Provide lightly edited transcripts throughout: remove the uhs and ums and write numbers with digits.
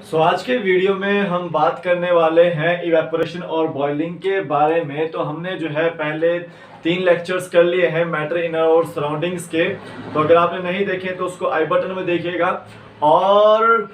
आज के वीडियो में हम बात करने वाले हैं इवेपोरेशन और बॉइलिंग के बारे में। तो हमने जो है पहले 3 लेक्चर्स कर लिए हैं मैटर इन और सराउंडिंग्स के। तो अगर आपने नहीं देखे तो उसको आई बटन में देखिएगा। और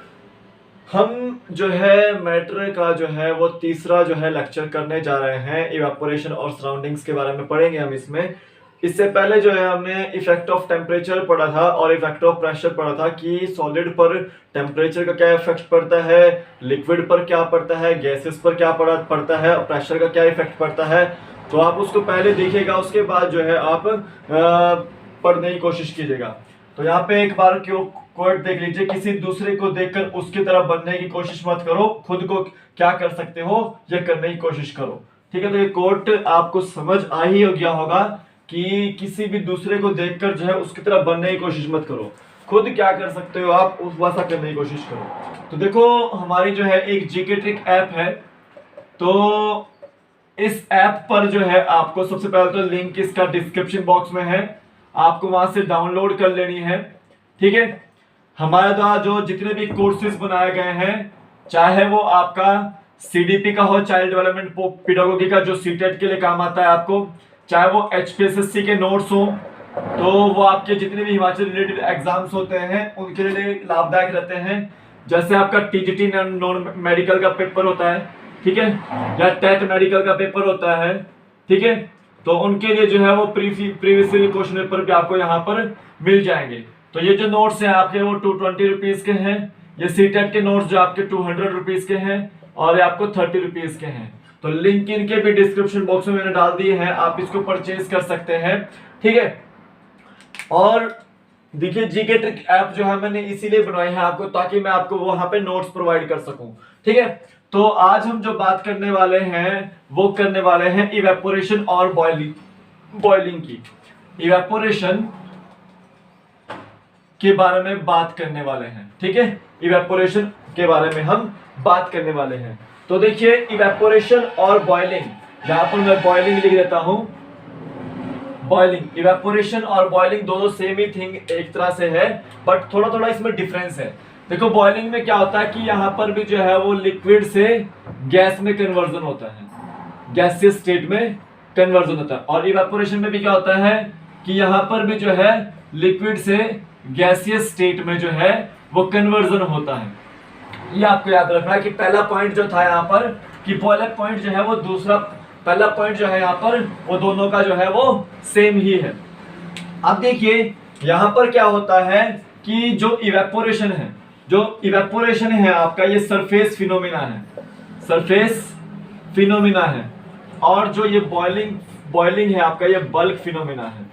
हम जो है मैटर का जो है वो तीसरा जो है लेक्चर करने जा रहे हैं। इवेपोरेशन और सराउंडिंग्स के बारे में पढ़ेंगे हम इसमें। इससे पहले जो है हमने इफेक्ट ऑफ टेम्परेचर पढ़ा था और इफेक्ट ऑफ प्रेशर पढ़ा था कि सॉलिड पर टेम्परेचर का क्या इफेक्ट पड़ता है, लिक्विड पर क्या पड़ता है, गैसेस पर क्या पड़ता है और प्रेशर का क्या इफेक्ट पड़ता है। तो आप उसको पहले देखिएगा, उसके बाद जो है आप पढ़ने की कोशिश कीजिएगा। तो यहाँ पे एक बार क्यों कोट देख लीजिए, किसी दूसरे को देखकर उसकी तरह बनने की कोशिश मत करो, खुद को क्या कर सकते हो ये करने की कोशिश करो। ठीक है, तो ये कोट आपको समझ आ ही गया होगा कि किसी भी दूसरे को देखकर जो है उसकी तरह बनने की कोशिश मत करो, खुद क्या कर सकते हो आप उस वैसा करने की कोशिश करो। तो देखो हमारी जो है एक जीके ट्रिक ऐप है। तो इस ऐप पर जो है आपको सबसे पहले तो लिंक इसका डिस्क्रिप्शन बॉक्स में है, आपको वहां से डाउनलोड कर लेनी है। ठीक है, हमारे द्वारा जो जितने भी कोर्सेज बनाए गए हैं, चाहे वो आपका सीडीपी का हो, चाइल्ड डेवलपमेंट पेडागोगी का जो सीटेट के लिए काम आता है आपको, चाहे वो एचपीएसएससी के नोट्स हो, तो वो आपके जितने भी हिमाचल रिलेटेड एग्जाम्स होते हैं उनके लिए लाभदायक रहते हैं। जैसे आपका टीजीटी नॉन मेडिकल का पेपर होता है, ठीक है, या टेट मेडिकल का पेपर होता है, ठीक है, तो उनके लिए जो है वो प्रीवियस क्वेश्चन पेपर भी आपको यहाँ पर मिल जाएंगे। तो ये जो नोट्स हैं आपके वो 220 रुपीज के हैं। ये सीटेट के नोट्स जो आपके 200 रुपीज के हैं और ये आपको 30 रुपीज के हैं। तो लिंक इनके भी डिस्क्रिप्शन बॉक्स में मैंने डाल दिए हैं, आप इसको परचेज कर सकते हैं। ठीक है, और देखिए जीके ट्रिक ऐप जो है मैंने इसीलिए बनवाई है आपको, ताकि मैं आपको वहां पे नोट्स प्रोवाइड कर सकूं। ठीक है, तो आज हम जो बात करने वाले हैं वो करने वाले हैं इवेपोरेशन और बॉइलिंग की। इवेपोरेशन के बारे में बात करने वाले हैं। ठीक है, इवेपोरेशन के बारे में हम बात करने वाले हैं। तो देखिए इवेपोरेशन और बॉइलिंग, यहां पर मैं बॉइलिंग लिख देता हूं। बॉइलिंग, इवेपोरेशन और बॉइलिंग दोनों सेम ही थिंग एक तरह से है, बट थोड़ा थोड़ा इसमें डिफरेंस है। देखो बॉइलिंग में क्या होता है कि यहाँ पर भी जो है वो लिक्विड से गैस में कन्वर्जन होता है, गैसियस स्टेट में कन्वर्जन होता है। और इवेपोरेशन में भी क्या होता है कि यहाँ पर भी जो है लिक्विड से गैसियस स्टेट में जो है वो कन्वर्जन होता है। ये आपको याद रखना है कि पहला पॉइंट जो था यहाँ पर कि पहला पॉइंट जो है वो दूसरा, पहला पॉइंट जो है यहाँ पर वो दोनों का जो है वो सेम ही है। अब देखिए यहाँ पर क्या होता है कि जो इवेपोरेशन है आपका, ये सरफेस फिनोमिना है, सरफेस फिनोमिना है। और जो ये बॉइलिंग है आपका, ये बल्क फिनोमिना है।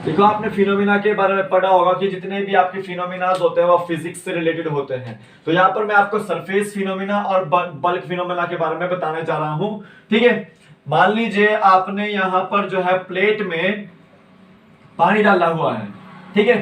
देखो आपने फिनोमिना के बारे में पढ़ा होगा कि जितने भी आपके फिनोमिनाज होते हैं वो फिजिक्स से रिलेटेड होते हैं। तो यहाँ पर मैं आपको सरफेस फिनोमिना और बल्क फिनोमिना के बारे में बताने जा रहा हूं। ठीक है, मान लीजिए आपने यहाँ पर जो है प्लेट में पानी डाला हुआ है। ठीक है,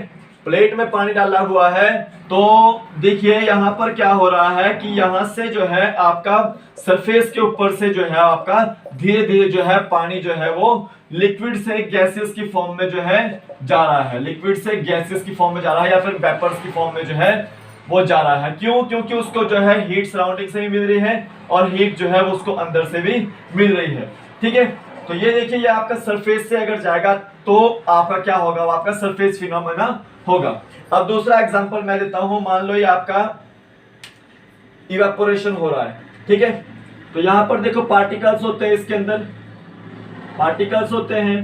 प्लेट में पानी डाला हुआ है। तो देखिए यहाँ पर क्या हो रहा है कि यहाँ से जो है आपका सरफेस के ऊपर से जो है आपका धीरे धीरे जो है पानी जो है वो लिक्विड से गैसेस की फॉर्म में जो है जा रहा है, लिक्विड से गैसेस की फॉर्म में जा रहा है या फिर वेपर्स की फॉर्म में जो है वो जा रहा है। क्यों? क्योंकि उसको जो है हीट सराउंडिंग से भी मिल रही है और हीट जो है वो उसको अंदर से भी मिल रही है। ठीक है, तो ये देखिए ये आपका सरफेस से अगर जाएगा तो आपका क्या होगा, वो आपका सरफेस फिनोमेना होगा। अब दूसरा एग्जांपल मैं देता हूं, मान लो ये आपका इवेपोरेशन हो रहा है। ठीक है, तो यहां पर देखो पार्टिकल्स होते हैं, इसके अंदर पार्टिकल्स होते हैं।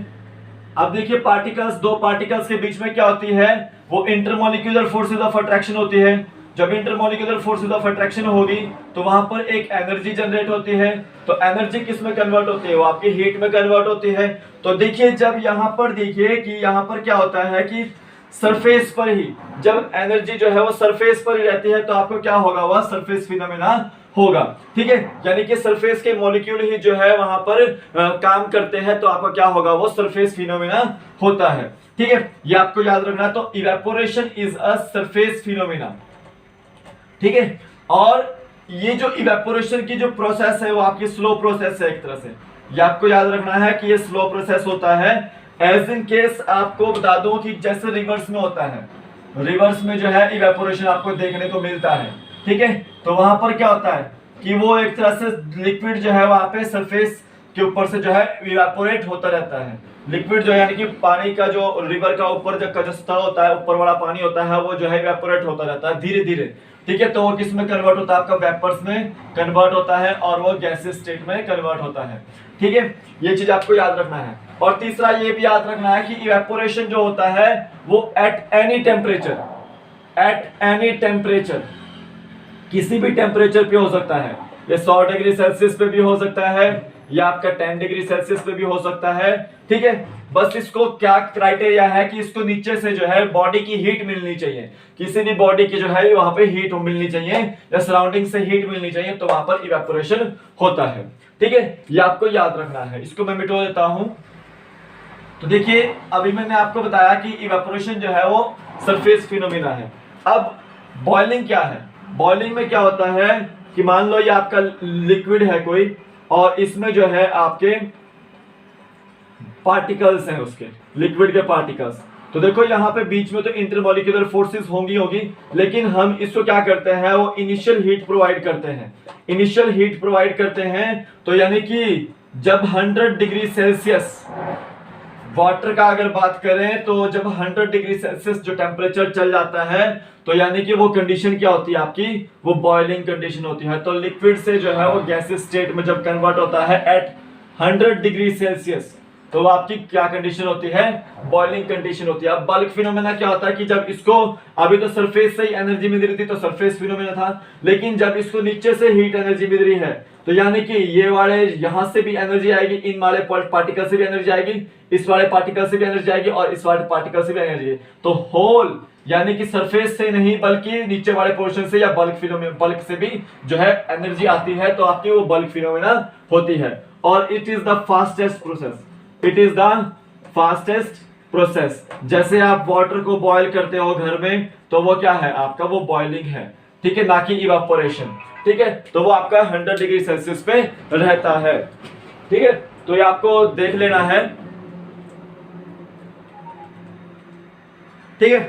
अब देखिए पार्टिकल्स, दो पार्टिकल्स के बीच में क्या होती है, वो इंटरमोलिक्यूलर फोर्सेज ऑफ अट्रैक्शन होती है। जब इंटरमोलिक्यूलर फोर्सेज ऑफ अट्रैक्शन होगी तो वहां पर एक एनर्जी जनरेट होती है। तो एनर्जी किस में कन्वर्ट होती है, वो आपकी हीट में कन्वर्ट होती है। तो देखिए जब यहां पर देखिए कि यहां पर क्या होता है कि सरफेस पर ही जब एनर्जी जो है वो सरफेस पर ही रहती है तो आपको क्या होगा, वह सरफेस फिनोमेना होगा। ठीक है, यानी कि सरफेस के मॉलिक्यूल ही जो है वहां पर काम करते हैं, तो आपका क्या होगा, वो सरफेस फिनोमेना होता है। ठीक है, ये आपको याद रखना। तो evaporation is a surface phenomena. ठीक है, और ये जो इवेपोरेशन की जो प्रोसेस है वो आपकी स्लो प्रोसेस है एक तरह से। ये आपको याद रखना है कि ये स्लो प्रोसेस होता है। एज इन केस आपको बता दूं कि जैसे रिवर्स में होता है, रिवर्स में जो है इवेपोरेशन आपको देखने को मिलता है। ठीक है। तो वहां पर क्या होता है कि वो एक तरह से लिक्विड जो है वहां पे सरफेस के ऊपर से जो है इवेपोरेट होता रहता है। लिक्विड जो है यानी कि पानी का जो रिवर का ऊपर का जो सतह होता है, ऊपर वाला पानी होता है, वो जो है इवेपोरेट होता रहता है धीरे धीरे। ठीक है। तो वो किस में कन्वर्ट होता है, आपका वेपर्स में कन्वर्ट होता है और वो गैसेस स्टेट में कन्वर्ट होता है। ठीक है, ये चीज आपको याद रखना है। और तीसरा ये भी याद रखना है कि इवेपोरेशन जो होता है वो एट एनी टेम्परेचर, किसी भी टेम्परेचर पे हो सकता है। ये 100 डिग्री सेल्सियस पे भी हो सकता है या आपका 10 डिग्री सेल्सियस पे भी हो सकता है। ठीक है। बस इसको क्या क्राइटेरिया है कि इसको नीचे से जो है बॉडी की हीट मिलनी चाहिए, किसी भी बॉडी की जो है वहां पे हीट मिलनी चाहिए या सराउंडिंग से हीट मिलनी चाहिए, तो वहां पर इवेपोरेशन होता है। ठीक है, ये आपको याद रखना है। इसको मैं मिटा देता हूं। तो देखिए, अभी मैंने आपको बताया कि इवेपोरेशन जो है वो सरफेस फिनोमिना है। अब बॉइलिंग क्या है? बॉइलिंग में क्या होता है कि मान लो ये आपका लिक्विड है कोई, और इसमें जो है आपके पार्टिकल्स हैं, उसके लिक्विड के पार्टिकल्स। तो देखो यहाँ पे बीच में तो इंटरमॉलिक्यूलर फोर्सेस होंगी, लेकिन हम इसको क्या करते हैं, वो इनिशियल हीट प्रोवाइड करते हैं। तो यानी कि जब 100 डिग्री सेल्सियस वाटर का अगर बात करें, तो जब 100 डिग्री सेल्सियस जो टेम्परेचर चल जाता है, तो यानी कि वो कंडीशन क्या होती है आपकी, वो बॉइलिंग कंडीशन होती है। तो लिक्विड से जो है वो गैसेस स्टेट में जब कन्वर्ट होता है एट 100 डिग्री सेल्सियस, तो वो आपकी क्या कंडीशन होती है, बॉइलिंग कंडीशन होती है। अब बल्क फिनोमेना क्या होता है कि जब इसको, अभी तो सरफेस से ही एनर्जी मिल रही थी तो सरफेस फिनोमेना था, लेकिन जब इसको नीचे से हीट एनर्जी मिल रही है, तो यानी कि ये वाले यहां से भी एनर्जी आएगी, इन वाले पार्टिकल से भी एनर्जी आएगी, इस वाले पार्टिकल से भी एनर्जी आएगी और इस वाले पार्टिकल से भी एनर्जी। तो होल यानी कि सरफेस से नहीं बल्कि नीचे वाले पोर्शन से या बल्क से भी जो है एनर्जी आती है, तो आपकी वो बल्क फिनोमेना होती है। और it is the fastest process. जैसे आप वाटर को बॉयल करते हो घर में, तो वो क्या है आपका, वो बॉइलिंग है। ठीक है, ना कि इवापोरेशन। ठीक है, तो वो आपका 100 डिग्री सेल्सियस पे रहता है। ठीक है, तो ये आपको देख लेना है। ठीक है,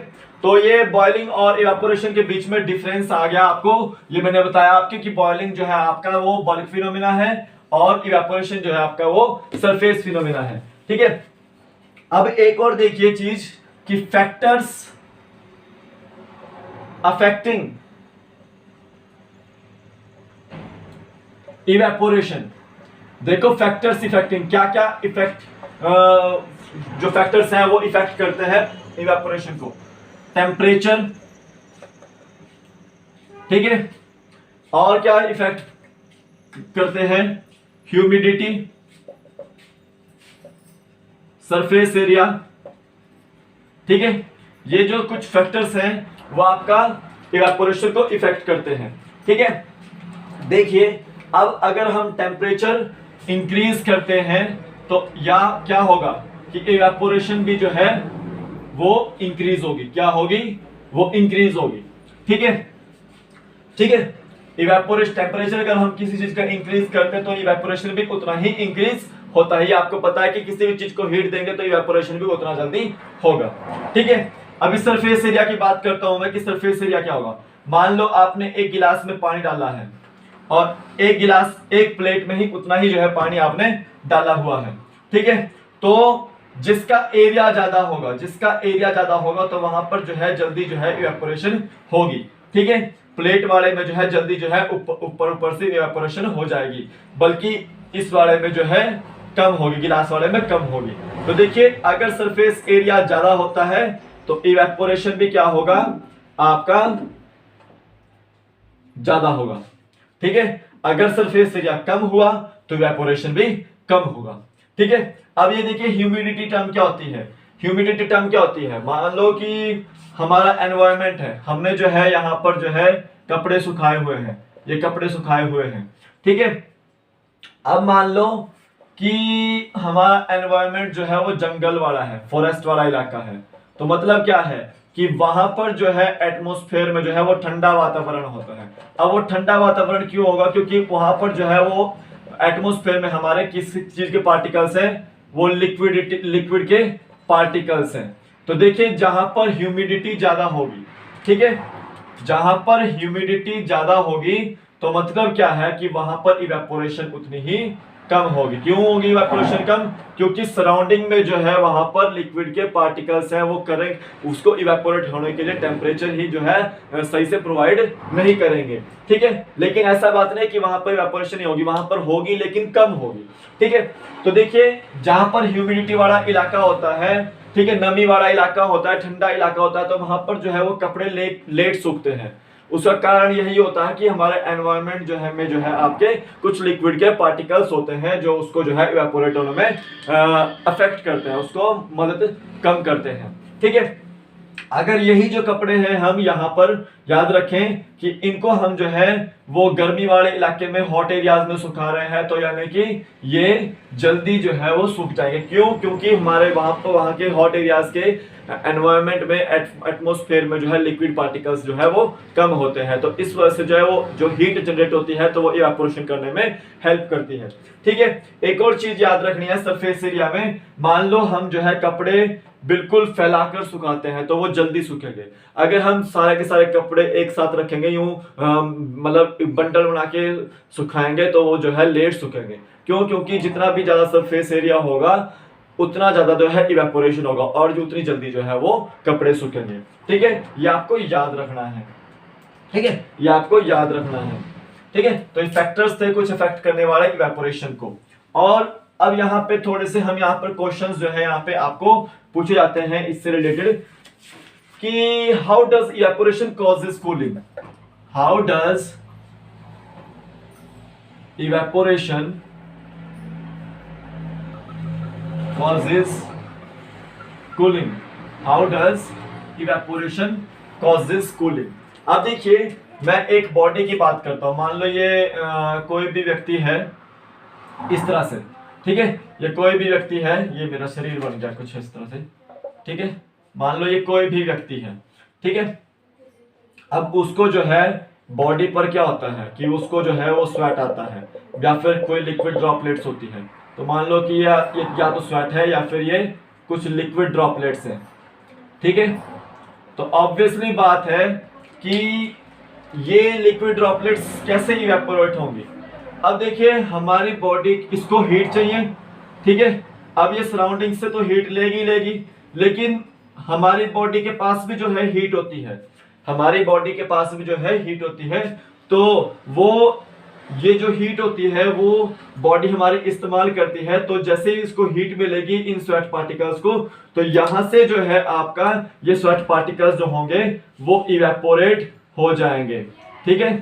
तो ये बॉइलिंग और इवापोरेशन के बीच में डिफरेंस आ गया आपको। ये मैंने बताया आपके कि बॉइलिंग जो है आपका वो बल्क फिनोमिना है और इवापोरेशन जो है आपका वो सरफेस फिनोमिना है। ठीक है, अब एक और देखिए चीज कि फैक्टर्स अफेक्टिंग इवेपोरेशन। देखो फैक्टर्स इफेक्टिंग, क्या क्या इफेक्ट जो फैक्टर्स हैं वो इफेक्ट करते हैं इवेपोरेशन को। टेम्परेचर, ठीक है, और क्या इफेक्ट करते हैं, ह्यूमिडिटी, सरफेस एरिया। ठीक है, ये जो कुछ फैक्टर्स हैं वो आपका इवेपोरेशन को इफेक्ट करते हैं। ठीक है, देखिए अब अगर हम टेम्परेचर इंक्रीज करते हैं तो या क्या होगा कि इवेपोरेशन भी जो है वो इंक्रीज होगी। क्या होगी, वो इंक्रीज होगी। ठीक है, ठीक है, इवेपोरेशन टेम्परेचर अगर हम किसी चीज का इंक्रीज करते हैं तो इवेपोरेशन भी उतना ही इंक्रीज होता है। ये आपको पता है कि किसी भी चीज को हीट देंगे तो इवेपोरेशन भी उतना जल्दी होगा। ठीक है, अभी सरफेस एरिया की बात करता हूं मैं कि सरफेस एरिया क्या होगा। मान लो आपने एक गिलास में पानी डाला है और एक गिलास, एक प्लेट में ही उतना ही जो है पानी आपने डाला हुआ है। ठीक है, तो जिसका एरिया ज्यादा होगा तो वहां पर जो है जल्दी जो है इवेपोरेशन होगी। ठीक है, प्लेट वाले में जो है जल्दी जो है ऊपर से इवेपोरेशन हो जाएगी, बल्कि इस वाले में जो है कम होगी, गिलास वाले में कम होगी। तो देखिए अगर सरफेस एरिया ज्यादा होता है तो इवेपोरेशन भी क्या होगा आपका, ज्यादा होगा। ठीक है, अगर सरफेस एरिया कम हुआ तो इवेपोरेशन भी कम होगा। ठीक है, अब ये देखिए ह्यूमिडिटी टर्म क्या होती है। मान लो कि हमारा एनवायरनमेंट है, हमने जो है यहाँ पर जो है कपड़े सुखाए हुए हैं, ये कपड़े सुखाए हुए हैं। ठीक है, अब मान लो कि हमारा एनवायरनमेंट जो है वो जंगल वाला है, फॉरेस्ट वाला इलाका है। तो मतलब क्या है कि वहां पर जो है एटमॉस्फेयर में जो है वो ठंडा वातावरण होता है। अब वो ठंडा वातावरण क्यों होगा, क्योंकि वहां पर जो है वो एटमॉस्फेयर में हमारे किस चीज के पार्टिकल्स हैं, वो लिक्विड के पार्टिकल्स हैं। तो देखिए जहां पर ह्यूमिडिटी ज्यादा होगी, ठीक है, जहां पर ह्यूमिडिटी ज्यादा होगी तो मतलब क्या है कि वहां पर इवेपोरेशन उतनी ही कम होगी। क्यों होगी इवेपोरेशन कम? क्योंकि सराउंडिंग में जो है वहां पर लिक्विड के पार्टिकल्स हैं, वो करेंगे उसको इवेपोरेट होने के लिए टेम्परेचर ही जो है सही से प्रोवाइड नहीं करेंगे। ठीक है, लेकिन ऐसा बात नहीं कि वहां पर इवेपोरेशन नहीं होगी, वहां पर होगी लेकिन कम होगी। ठीक है, तो देखिए जहां पर ह्यूमिडिटी वाला इलाका होता है, ठीक है, नमी वाला इलाका होता है, ठंडा इलाका होता है, तो वहां पर जो है वो कपड़े लेट सूखते हैं। उसका कारण यही होता है कि हमारे एनवायरनमेंट जो है में जो है आपके कुछ लिक्विड के पार्टिकल्स होते हैं जो उसको जो है इवेपोरेट होने में अफेक्ट करते हैं, उसको मदद कम करते हैं। ठीक है, अगर यही जो कपड़े हैं हम यहाँ पर याद रखें कि इनको हम जो है वो गर्मी वाले इलाके में हॉट एरियाज में सुखा रहे हैं, तो यानी कि ये जल्दी जो है वो सूख जाएंगे। क्यों? क्योंकि हमारे वहां के हॉट एरियाज के एनवायरनमेंट में एटमॉस्फेयर में जो है लिक्विड पार्टिकल्स जो है वो कम होते हैं, तो इस वजह से जो है वो जो हीट जनरेट होती है तो वो इवेपोरेशन करने में हेल्प करती है। ठीक है, एक और चीज याद रखनी है, सरफेस एरिया में मान लो हम जो है कपड़े बिल्कुल फैलाकर सुखाते हैं तो वो जल्दी सूखेंगे। अगर हम सारे के सारे कपड़े एक साथ रखेंगे यूं मतलब बंडल बना के सुखाएंगे तो वो जो है लेट सूखेंगे। क्यों? क्योंकि जितना भी ज्यादा सरफेस एरिया होगा उतना ज्यादा जो है इवेपोरेशन होगा और जो उतनी जल्दी जो है वो कपड़े सूखेंगे। ठीक है, ये आपको याद रखना है। ठीक है, ये आपको याद रखना है। ठीक है, तो ये फैक्टर्स थे कुछ इफेक्ट करने वाले इवेपोरेशन को। और अब यहाँ पे थोड़े से हम यहाँ पर क्वेश्चंस जो है यहाँ पे आपको पूछे जाते हैं इससे रिलेटेड कि how does evaporation causes cooling. How does evaporation causes cooling। How does evaporation causes cooling। अब देखिए मैं एक बॉडी की बात करता हूं, मान लो ये कोई भी व्यक्ति है इस तरह से। ठीक है, ये कोई भी व्यक्ति है, ये मेरा शरीर बन गया कुछ इस तरह से। ठीक है, मान लो ये कोई भी व्यक्ति है। ठीक है, अब उसको जो है बॉडी पर क्या होता है कि उसको जो है वो स्वेट आता है या फिर कोई लिक्विड ड्रॉपलेट्स होती है। तो मान लो कि ये या तो स्वेट है या फिर ये कुछ लिक्विड ड्रॉपलेट्स हैं। ठीक है, तो ऑब्वियसली बात है कि ये लिक्विड ड्रॉपलेट्स कैसे इवेपोरेट होंगी। अब देखिए हमारी बॉडी इसको हीट चाहिए। ठीक है, अब ये सराउंडिंग से तो हीट लेगी, लेकिन हमारी बॉडी के पास भी जो है हीट होती है, हमारी बॉडी के पास भी जो है हीट होती है। तो वो ये जो हीट होती है वो बॉडी हमारी इस्तेमाल करती है। तो जैसे ही इसको हीट मिलेगी इन स्वेट पार्टिकल्स को, तो यहां से जो है आपका ये स्वेट पार्टिकल्स जो होंगे वो इवेपोरेट हो जाएंगे। ठीक है,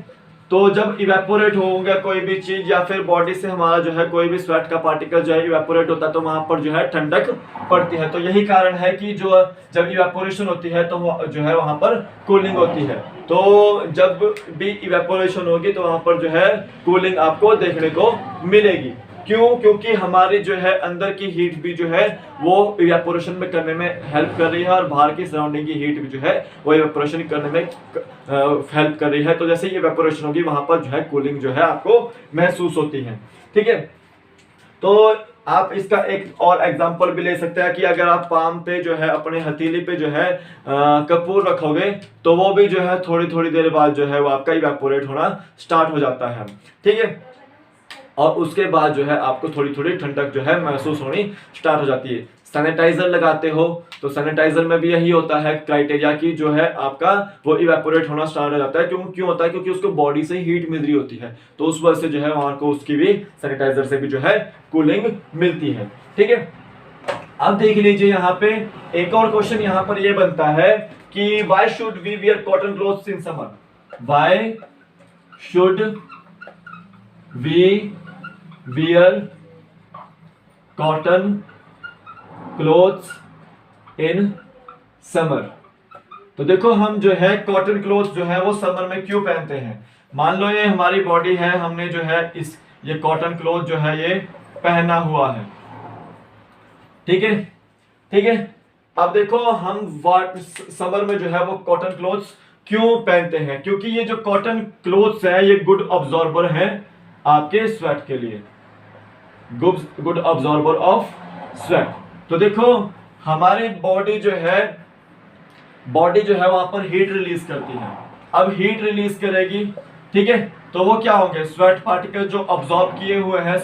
तो जब इवेपोरेट होगा कोई भी चीज या फिर बॉडी से हमारा जो है कोई भी स्वेट का पार्टिकल जो है इवेपोरेट होता है तो वहां पर जो है ठंडक पड़ती है। तो यही कारण है कि जो जब इवेपोरेशन होती है तो जो है वहां पर कूलिंग होती है। तो जब भी इवेपोरेशन होगी तो वहां पर जो है कूलिंग आपको देखने को मिलेगी। क्यों? क्योंकि हमारी जो है अंदर की हीट भी जो है वो इवेपोरेशन में करने में हेल्प कर रही है और बाहर की सराउंडिंग की हीट भी जो है वो इवेपोरेशन करने में हेल्प कर रही है। तो जैसे ही इवेपोरेशन होगी वहां पर जो है कूलिंग जो है आपको महसूस होती है। ठीक है, तो आप इसका एक और एग्जांपल भी ले सकते हैं कि अगर आप पाम पे जो है अपने हथेली पे जो है कपूर रखोगे तो वो भी जो है थोड़ी थोड़ी देर बाद जो है वो आपका इवेपोरेट होना स्टार्ट हो जाता है। ठीक है, और उसके बाद जो है आपको थोड़ी थोड़ी ठंडक जो है महसूस होनी स्टार्ट हो जाती है। सैनिटाइजर लगाते हो तो सैनिटाइजर में भी यही होता है क्राइटेरिया की जो है आपका वो इवेपोरेट होना स्टार्ट हो जाता है। क्यों होता है? क्योंकि उसको बॉडी से हीट मिल रही होती है, तो उस वजह से जो है वहां को उसकी भी सैनिटाइजर से भी जो है कूलिंग मिलती है। ठीक है, अब देख लीजिए यहाँ पे एक और क्वेश्चन यहाँ पर ये बनता है कि why should we wear cotton clothes in summer. Why should we wear cotton clothes in summer. तो देखो हम जो है कॉटन क्लोथ्स जो है वो समर में क्यों पहनते हैं। मान लो ये हमारी बॉडी है, हमने जो है ये कॉटन क्लोथ जो है ये पहना हुआ है। ठीक है, ठीक है, अब देखो हम समर में जो है वो कॉटन क्लोथ्स क्यों पहनते हैं। क्योंकि ये जो कॉटन क्लोथ्स है ये गुड ऑब्जॉर्बर है आपके स्वेट के लिए, गुड ऑब्जॉर्बर ऑफ स्वेट। तो देखो हमारी बॉडी जो है वहां पर हीट रिलीज करती है। अब हीट रिलीज करेगी, ठीक है। तो वो क्या होंगे, स्वेट पार्टिकल जो अब्सॉर्ब किए हुए हैं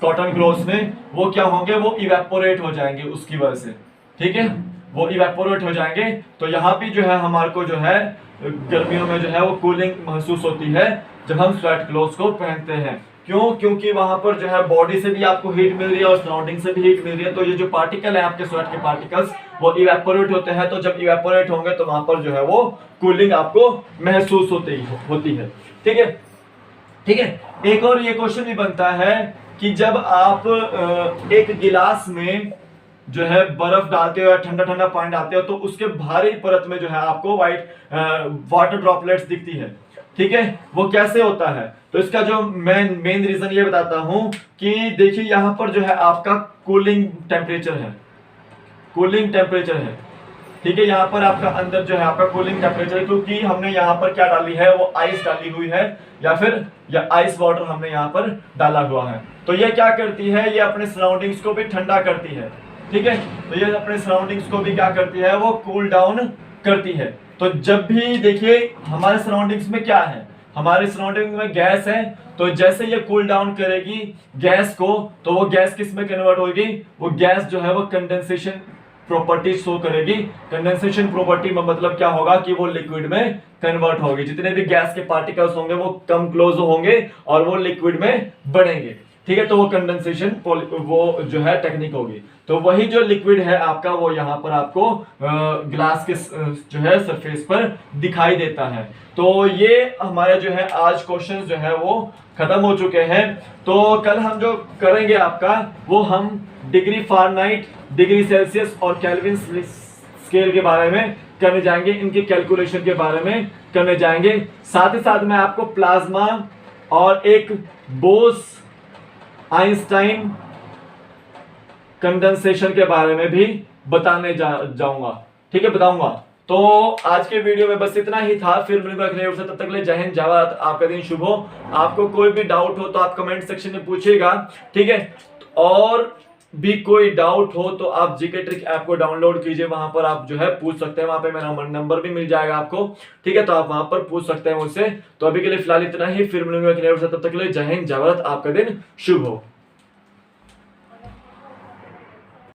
कॉटन क्लोथ्स में, वो क्या होंगे, वो इवेपोरेट हो जाएंगे उसकी वजह से, ठीक है, वो इवेपोरेट हो जाएंगे। तो यहाँ भी जो है हमारे को जो है गर्मियों में जो है वो कूलिंग महसूस होती है जब हम स्वेट क्लोथ्स को पहनते हैं। क्यों? क्योंकि वहां पर जो है बॉडी से भी आपको हीट मिल रही है और सराउंडिंग से भी हीट मिल रही है। तो ये जो पार्टिकल है आपके स्वेट के पार्टिकल्स, वो इवेपोरेट होते हैं। तो जब इवेपोरेट होंगे तो वहां पर जो है वो कूलिंग आपको महसूस होती है, ठीक है, ठीक है। एक और ये क्वेश्चन भी बनता है कि जब आप एक गिलास में जो है बर्फ डालते हो या ठंडा ठंडा पानी डालते हो तो उसके बाहरी परत में जो है आपको वाटर ड्रॉपलेट्स दिखती है, ठीक है। वो कैसे होता है? तो इसका जो मेन रीजन ये बताता हूं कि देखिए यहां पर जो है आपका कूलिंग टेम्परेचर है, कूलिंग टेम्परेचर है, ठीक है। यहाँ पर आपका अंदर जो है आपका कूलिंग टेम्परेचर है, क्योंकि हमने यहाँ पर क्या डाली है, वो आइस डाली हुई है या आइस वाटर हमने यहाँ पर डाला हुआ है। तो ये क्या करती है, ये अपने सराउंडिंग्स को भी ठंडा करती है, ठीक है। तो ये अपने सराउंडिंग्स को भी क्या करती है, वो कूल डाउन करती है। तो जब भी देखिए हमारे सराउंडिंग्स में क्या है, हमारे सराउंडिंग में गैस है, तो जैसे ये कूल डाउन करेगी गैस को, तो वो गैस किस में कन्वर्ट होगी, वो गैस जो है वो कंडेंसेशन प्रॉपर्टी शो करेगी। कंडेंसेशन प्रॉपर्टी में मतलब क्या होगा कि वो लिक्विड में कन्वर्ट होगी। जितने भी गैस के पार्टिकल्स होंगे वो कम क्लोज होंगे और वो लिक्विड में बढ़ेंगे, ठीक है। तो वो कंडेंसेशन वो जो है टेक्निक होगी। तो वही जो लिक्विड है आपका वो यहाँ पर आपको ग्लास के जो है सरफेस पर दिखाई देता है। तो ये हमारे जो है आज क्वेश्चन जो है वो खत्म हो चुके हैं। तो कल हम जो करेंगे आपका वो हम डिग्री फ़ारेनहाइट, डिग्री सेल्सियस और केल्विन स्केल के बारे में करने जाएंगे, इनके कैलकुलेशन के बारे में करने जाएंगे। साथ ही साथ मैं आपको प्लाज्मा और एक बोस आइंस्टाइन कंडेंसेशन के बारे में भी बताने जाऊंगा, ठीक है, बताऊंगा। तो आज के वीडियो में बस इतना ही था। फिर मिलूंगा अगले वीडियो से, तब तक के लिए जय हिंद, जय भारत, आपका दिन शुभ हो। आपको कोई भी डाउट हो तो आप कमेंट सेक्शन में पूछिएगा, ठीक है। और भी कोई डाउट हो तो आप जीके ट्रिक ऐप को डाउनलोड कीजिए, वहां पर आप जो है पूछ सकते हैं। वहां पे मेरा नंबर भी मिल जाएगा आपको, ठीक है। तो आप वहां पर पूछ सकते हैं मुझसे। तो अभी के लिए फिलहाल इतना ही, फिर मिलूंगा अगले वीडियो से, तब तक के लिए जय हिंद, जय भारत, आपका दिन शुभ हो।